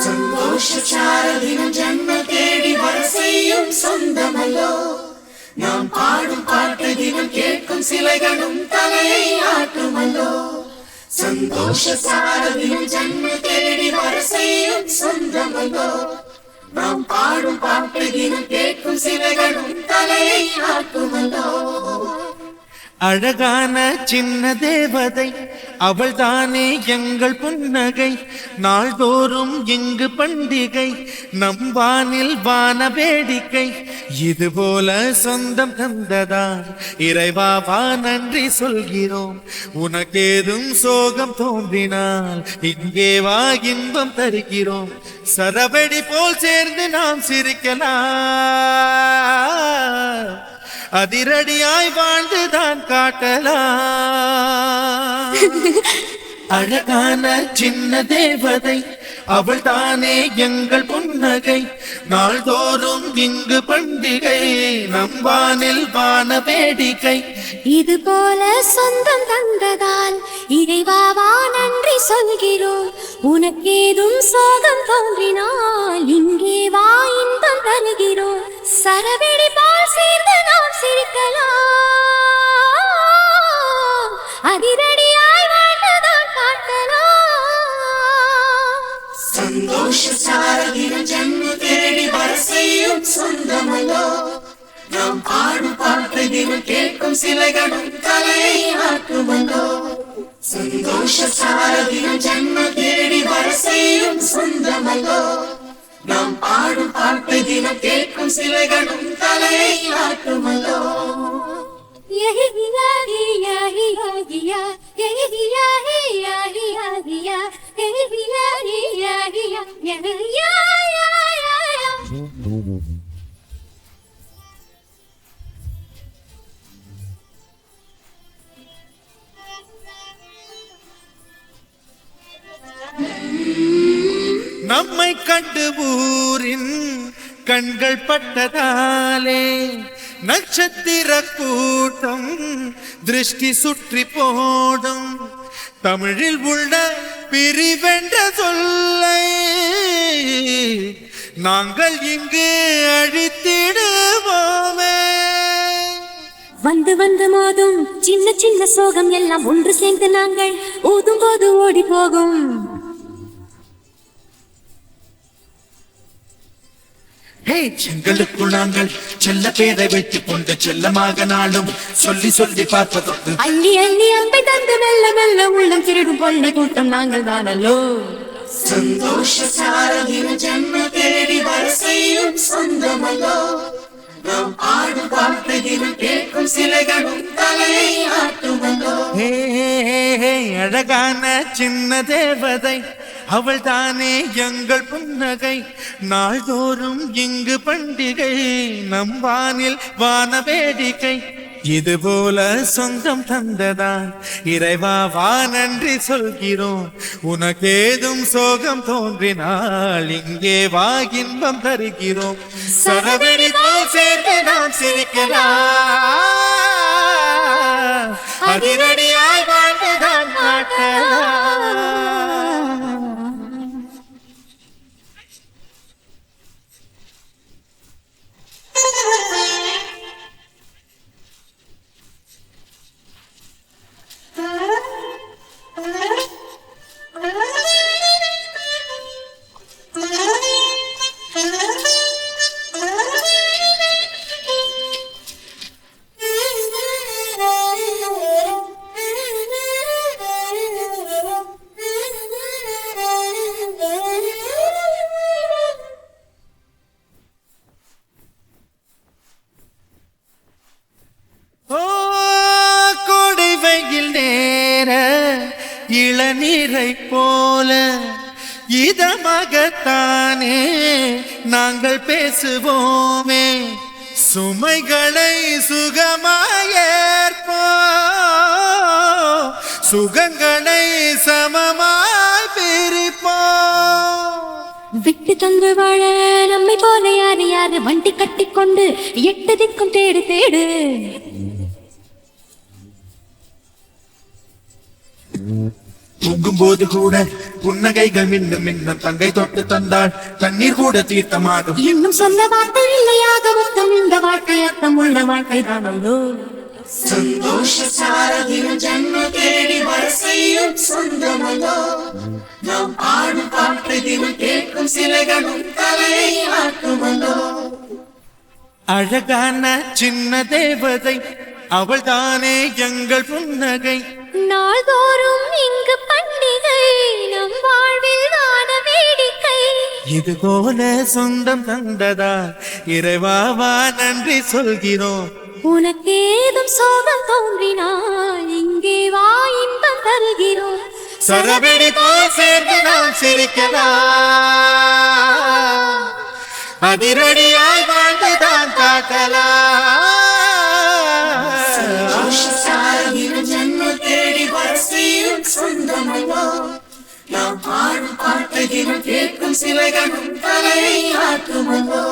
சந்தோஷ சாரதினம் ஜன்ம தேடி வர செய்யும் சொந்தமல்லோ. நாம் பாடும் பாட்டு தினம் கேட்கும் சிலைகளும் தலையை ஆட்டுமல்லோ. சந்தோஷ சாரதினம் ஜன்ம தேடி வர செய்யும் சொந்தமல்லோ. நாம் பாடும் பாட்டு தினம் கேட்கும் சிலைகளும் தலையை ஆட்டுமல்லோ. அழகான சின்ன தேவதை அவள் தானே எங்கள் புன்னகை. நாள்தோறும் இங்கு பண்டிகை, நம் வானில் வான வேடிக்கை. இதுபோல சொந்தம் தந்ததான் இறைவாவா நன்றி சொல்கிறோம். உனக்கேதும் சோகம் தோன்றினால் இங்கே வா இன்பம் தருகிறோம். சரவெடி போல் சேர்ந்து நாம் சிரிக்கலாம், அதிரடியாய் வாழ்ந்துதான் காட்டலாம். அழகான சின்ன தேவதை அவள் தானே எங்கள் புன்னகை. நாள்தோறும் இங்கு பண்டிகை, நம் வானில் வான வேடிக்கை. இது போல சொந்தம் தந்ததால் இறைவாவா நன்றி சொல்கிறோம். உனக்கேதும் சோகம் தோன்றினால் இங்கே வா இன்பம் தருகிறோம். சரவெடி போல் சேர்ந்து நாம் சிரிக்கலாம், அதிரடியாய் வாழ்ந்துதான் காட்டலாம். சந்தோஷ சாரதினம் ஜன்ம தேடி வர செய்யும் சொந்தமல்லோ. நாம் பாடும் பாட்டு தினம் கேட்கும் சிலைகளும் தலையை ஆட்டுமல்லோ. சந்தோஷ சாரதினம் ஜன்ம தேடி வர செய்யும் சொந்தமல்லோ. நாம் பாடும் பாட்டு தினம் கேட்கும் சிலைகளும் தலையை ஆட்டுமல்லோ. நம்மை கண்டு ஊரின் கண்கள் பட்டதாலே நட்சத்திர கூட்டம் திருஷ்டி சுற்றி போடும். தமிழில் உள்ள பிரிவென்ற சொல்லை நாங்கள் இங்கு அழித்திடுவோமே. வந்து வந்து மோதும் சின்ன சின்ன சோகம் எல்லாம் ஒன்று சேர்ந்து நாங்கள் ஊதும் போது ஓடி போகும். செங்களுக்குள் நாங்கள் செல்ல பேரை வைத்துக் கொண்டு செல்லமாக நாளும் சொல்லி சொல்லி பார்ப்பதொன்று. அள்ளி அள்ளி அம்பை தந்து மெல்ல மெல்ல உள்ளம் திருடும் கொள்ளை கூட்டம் நாங்கள் தானல்லோ. சந்தோஷ சாரதினம் ஜன்ம தேடி வர செய்யும் சொந்தமல்லோ. நாம் ஆடும் பாட்டு தினம் கேட்கும் சிலைகளும் தலையை ஆட்டுமல்லோ. அழகான சின்ன தேவதை அவள் தானே எங்கள் புன்னகை. நாள்தோறும் இங்கு பண்டிகை, நம் வானில் வான வேடிக்கை. இதுபோல சொந்தம் தந்ததான் இறைவாவா நன்றி சொல்கிறோம். உனக்கேதும் சோகம் தோன்றினால் இங்கே வா இன்பம் தருகிறோம். சரவெடி போல் சேர்ந்து நாம் சிரிக்கலாம், அதிரடியாய் வாழ்ந்துதான் காட்டலாம். இளநீரை போல இதமாகத்தானே நாங்கள் பேசுவோமே. சுமைகளை சுகமாயேற்போம், சுகங்களை சமமாய் பிரிப்போம். விட்டு தந்து வாழ நம்மை போல யாரு யாரு வண்டி கட்டிக்கொண்டு எட்டு திக்கும் தேடு தேடு. தூங்கும் போது கூட புன்னகைகள் மின்னும் மின்னும் தங்கை தொட்டு தந்தாள் தண்ணீர் கூட தீர்த்தமாகும். இன்னும் சொல்ல வார்த்தை இல்லையாக மொத்தம் இந்த வாழ்க்கை அர்த்தம் உள்ள வாழ்க்கை தானல்லோ. சந்தோஷ சாரதினம் ஜென்ம தேடி வரிசையும் சொந்தமல்லோ. நாம் ஆடும் பாட்டை தினம் கேட்கும் சிலைகளும் தலையை ஆட்டுமல்லோ. அழகான சின்ன தேவதை அவள் தானே எங்கள் புன்னகை. நாள்தோறும் இங்கு பண்டிகை நம் வாழ்வில் வான வேடிக்கை. இது போல சொந்தம் தந்ததா இறைவாவா நன்றி சொல்கிறோம். உனக்கேதும் சோகம் தோன்றினால் இங்கே வா இன்பம் தருகிறோம். சரவெடி போல் சேர்ந்து நாம் சிரிக்கலாம், அதிரடியாய் வாழ்ந்துதான் காக்கலாம். சந்தோஷ சாரதினம் ஜென்ம தேடி வரிசையும் சொந்தமல்லோ. நாம் ஆடும் பாட்டை தினம் கேட்கும் சிலைகளும் தலையை ஆட்டுமல்லோ.